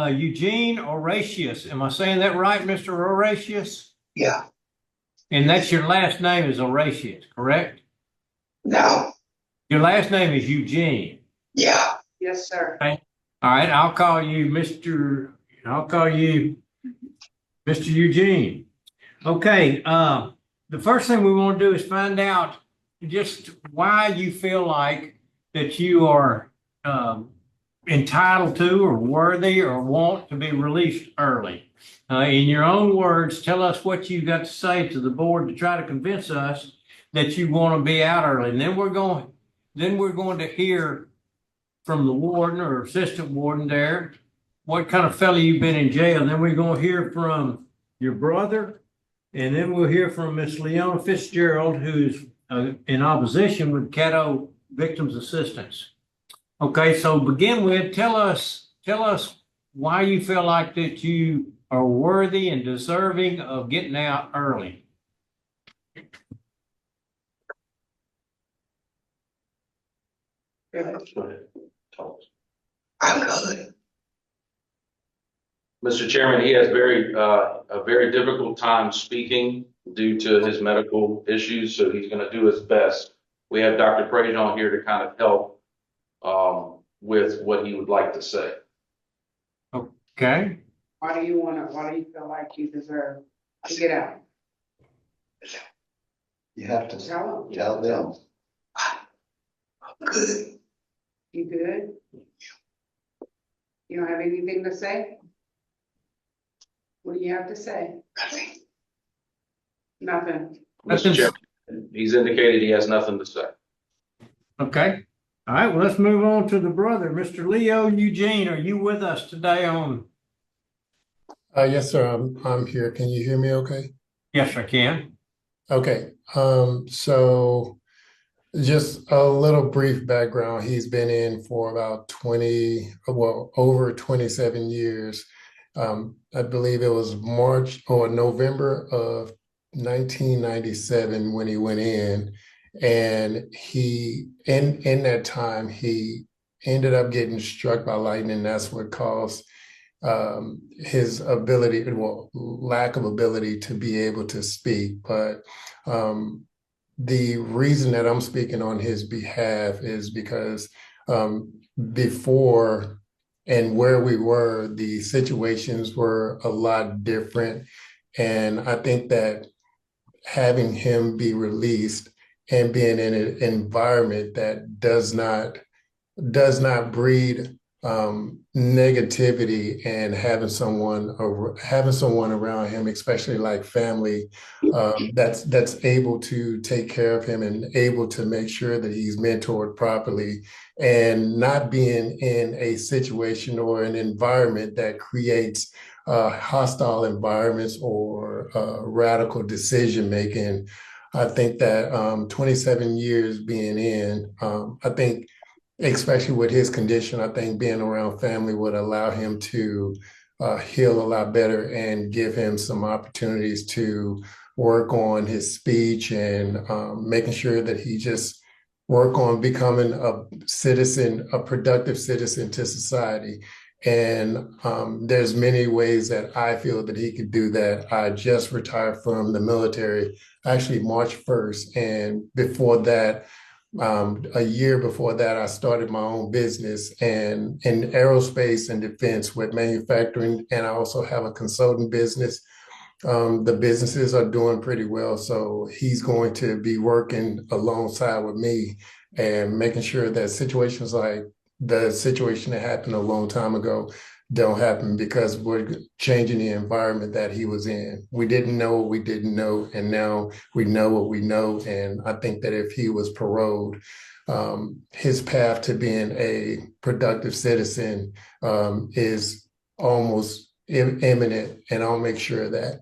Eugene Oracious. Am I saying that right, Mr. Oracious? Yeah. And that's your last name is Oracious, correct? No. Your last name is Eugene. Yeah. Yes, sir. Okay. All right, I'll call you Mr. Eugene. Okay, the first thing we want to do is find out just why you feel like that you are entitled to or worthy or want to be released early. In your own words, tell us what you got to say to the board to try to convince us that you want to be out early. And then we're going to hear from the warden or assistant warden there what kind of fellow you've been in jail. And then we're going to hear from your brother, and then we'll hear from Miss Leona Fitzgerald, who's in opposition with Caddo Victims Assistance. Okay, so begin with, tell us why you feel like that you are worthy and deserving of getting out early. Go ahead. I'm good. Mr. Chairman, he has a very difficult time speaking due to his medical issues, so he's going to do his best. We have Dr. Prejean here to kind of help with what he would like to say. Okay. Why do you feel like you deserve to get out? You have to Tell them. tell them. I'm good. You good? You don't have anything to say? What do you have to say? Nothing. Nothing. Mr. Chairman, he's indicated he has nothing to say. Okay. All right, well, let's move on to the brother. Mr. Leo Eugene, are you with us today on? Yes, sir. I'm here. Can you hear me okay? Yes, I can. Okay. So just a little brief background. He's been in for about over 27 years. I believe it was March or November of 1997 when he went in. And in that time, he ended up getting struck by lightning. That's what caused his lack of ability to be able to speak. But the reason that I'm speaking on his behalf is because before and where we were, the situations were a lot different. And I think that having him be released and being in an environment that does not breed negativity, and having someone around him, especially like family, that's able to take care of him and able to make sure that he's mentored properly, and not being in a situation or an environment that creates hostile environments or radical decision making. I think that 27 years being in, I think, especially with his condition, I think being around family would allow him to heal a lot better and give him some opportunities to work on his speech and making sure that he just work on becoming a productive citizen to society. And there's many ways that I feel that he could do that. I just retired from the military, actually March 1st. And before that, a year before that, I started my own business and in aerospace and defense with manufacturing. And I also have a consulting business. The businesses are doing pretty well. So he's going to be working alongside with me and making sure that situations like the situation that happened a long time ago don't happen, because we're changing the environment that he was in. We didn't know what we didn't know, and now we know what we know. And I think that if he was paroled, his path to being a productive citizen is almost imminent, and I'll make sure of that.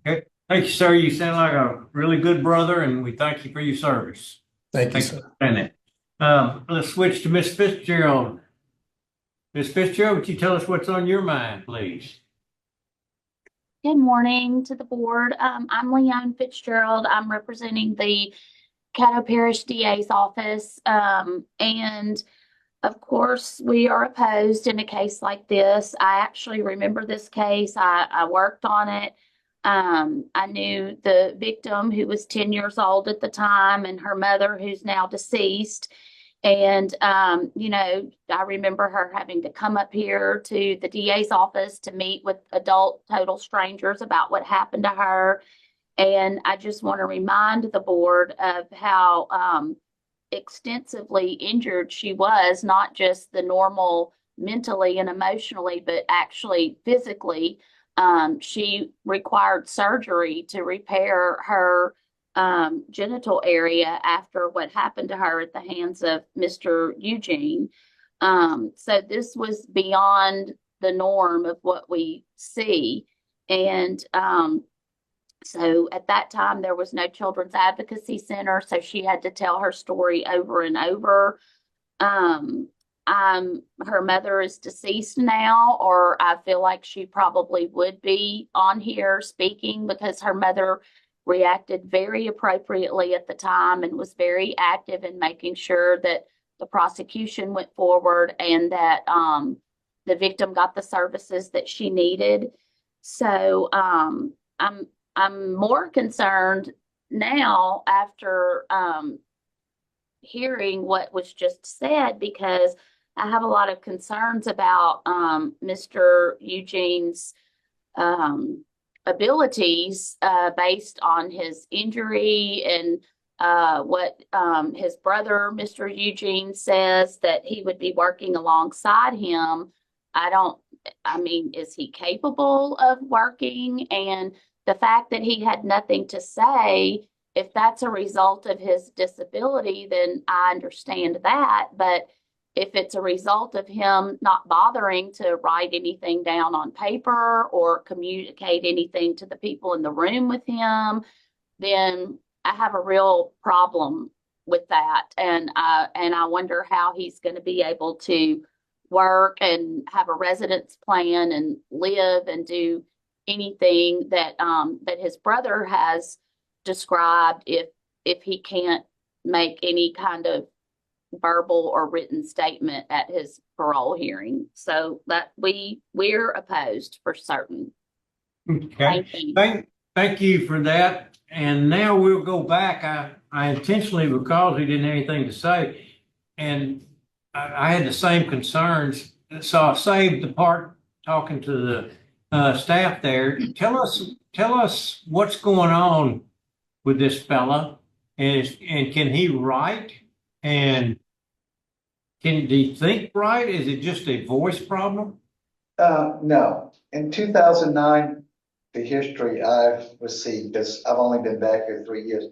Okay. Thank you, sir. You sound like a really good brother, and we thank you for your service. Thank you, sir. Let's switch to Miss Fitzgerald. Ms. Fitzgerald, would you tell us what's on your mind, please? Good morning to the board. I'm Leon Fitzgerald. I'm representing the Caddo Parish DA's office. And Of course, we are opposed in a case like this. I actually remember this case. I worked on it. I knew the victim, who was 10 years old at the time, and her mother, who's now deceased. And, I remember her having to come up here to the DA's office to meet with adult total strangers about what happened to her. And I just want to remind the board of how extensively injured she was, not just the normal mentally and emotionally, but actually physically. She required surgery to repair her genital area after what happened to her at the hands of Mr. Eugene. So this was beyond the norm of what we see. And so at that time, there was no Children's Advocacy Center, so she had to tell her story over and over. Um, Her mother is deceased now, or I feel like she probably would be on here speaking, because her mother reacted very appropriately at the time and was very active in making sure that the prosecution went forward and that the victim got the services that she needed. So I'm more concerned now after hearing what was just said, because I have a lot of concerns about Mr. Eugene's abilities based on his injury and what his brother, Mr. Eugene, says that he would be working alongside him. I mean, is he capable of working? And the fact that he had nothing to say, if that's a result of his disability, then I understand that. But if it's a result of him not bothering to write anything down on paper or communicate anything to the people in the room with him, then I have a real problem with that. And I wonder how he's going to be able to work and have a residence plan and live and do anything that that his brother has described if he can't make any kind of verbal or written statement at his parole hearing. So that we're opposed for certain. Okay, Thank you. thank you for that. And now we'll go back. I intentionally, because he didn't have anything to say, and I had the same concerns. So I saved the part talking to the staff there. Tell us what's going on with this fella, and can he write? And do you think right? Is it just a voice problem? No. In 2009, the history I've received, because I've only been back here 3 years,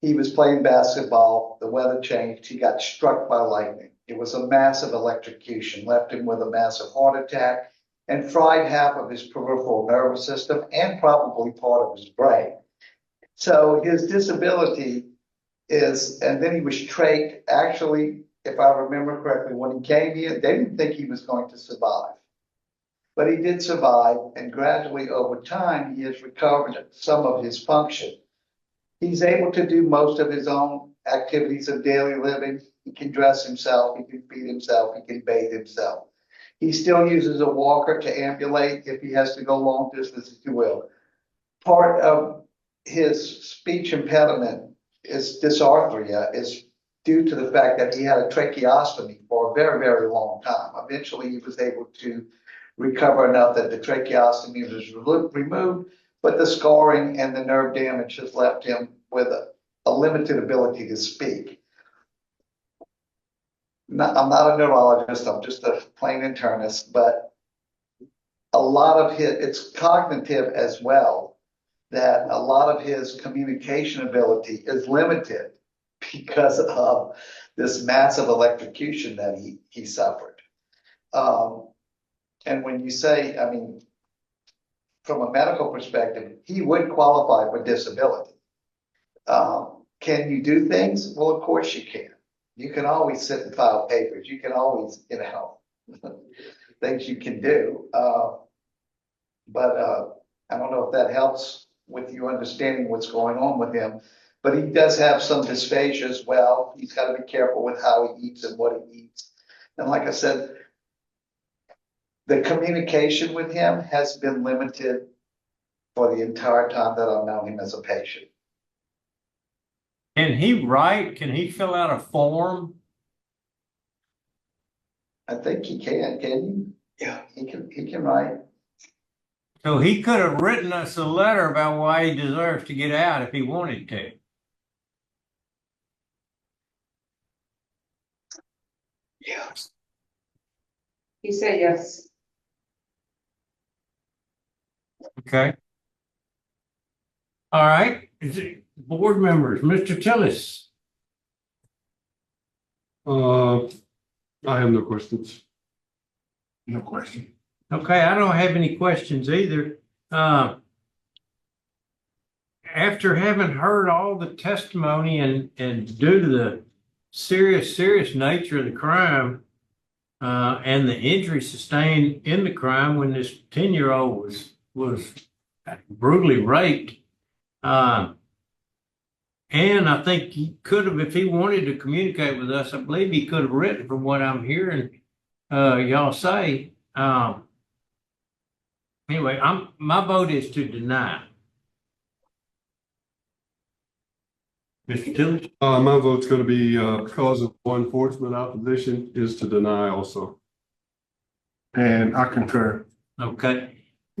he was playing basketball, the weather changed, he got struck by lightning. It was a massive electrocution, left him with a massive heart attack, and fried half of his peripheral nervous system and probably part of his brain. So his disability is, and then he was trached. Actually, if I remember correctly, when he came here, they didn't think he was going to survive. But he did survive, and gradually over time, he has recovered some of his function. He's able to do most of his own activities of daily living. He can dress himself, he can feed himself, he can bathe himself. He still uses a walker to ambulate if he has to go long distance, if you will. Part of his speech impediment is dysarthria, is due to the fact that he had a tracheostomy for a very, very long time. Eventually, he was able to recover enough that the tracheostomy was removed, but the scarring and the nerve damage has left him with a limited ability to speak. I'm not a neurologist, I'm just a plain internist, but a lot of it's cognitive as well, that a lot of his communication ability is limited because of this massive electrocution that he suffered. And when you say, I mean, from a medical perspective, he would qualify for disability. Can you do things? Well, of course you can. You can always sit and file papers. You can always, things you can do. But I don't know if that helps with you understanding what's going on with him. But he does have some dysphagia as well. He's got to be careful with how he eats and what he eats. And like I said, the communication with him has been limited for the entire time that I've known him as a patient. Can he write? Can he fill out a form? I think he can you? Yeah. He can write. So he could have written us a letter about why he deserves to get out if he wanted to. Yeah. He said yes. Okay. All right. Is it board members, Mr. Tillis? I have no questions. No question. Okay, I don't have any questions either. After having heard all the testimony and due to the serious nature of the crime, and the injury sustained in the crime when this 10-year-old was brutally raped, and I think he could have, if he wanted to communicate with us, I believe he could have written from what I'm hearing y'all say. Anyway, my vote is to deny. Mr. Tillage? My vote's going to be, because of law enforcement opposition, is to deny also. And I concur. Okay.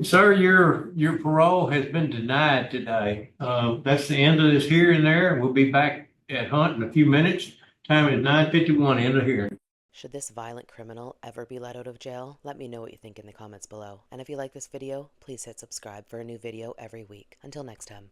Sir, your parole has been denied today. That's the end of this hearing there. We'll be back at Hunt in a few minutes. Time is 9:51, end of hearing. Should this violent criminal ever be let out of jail? Let me know what you think in the comments below. And if you like this video, please hit subscribe for a new video every week. Until next time.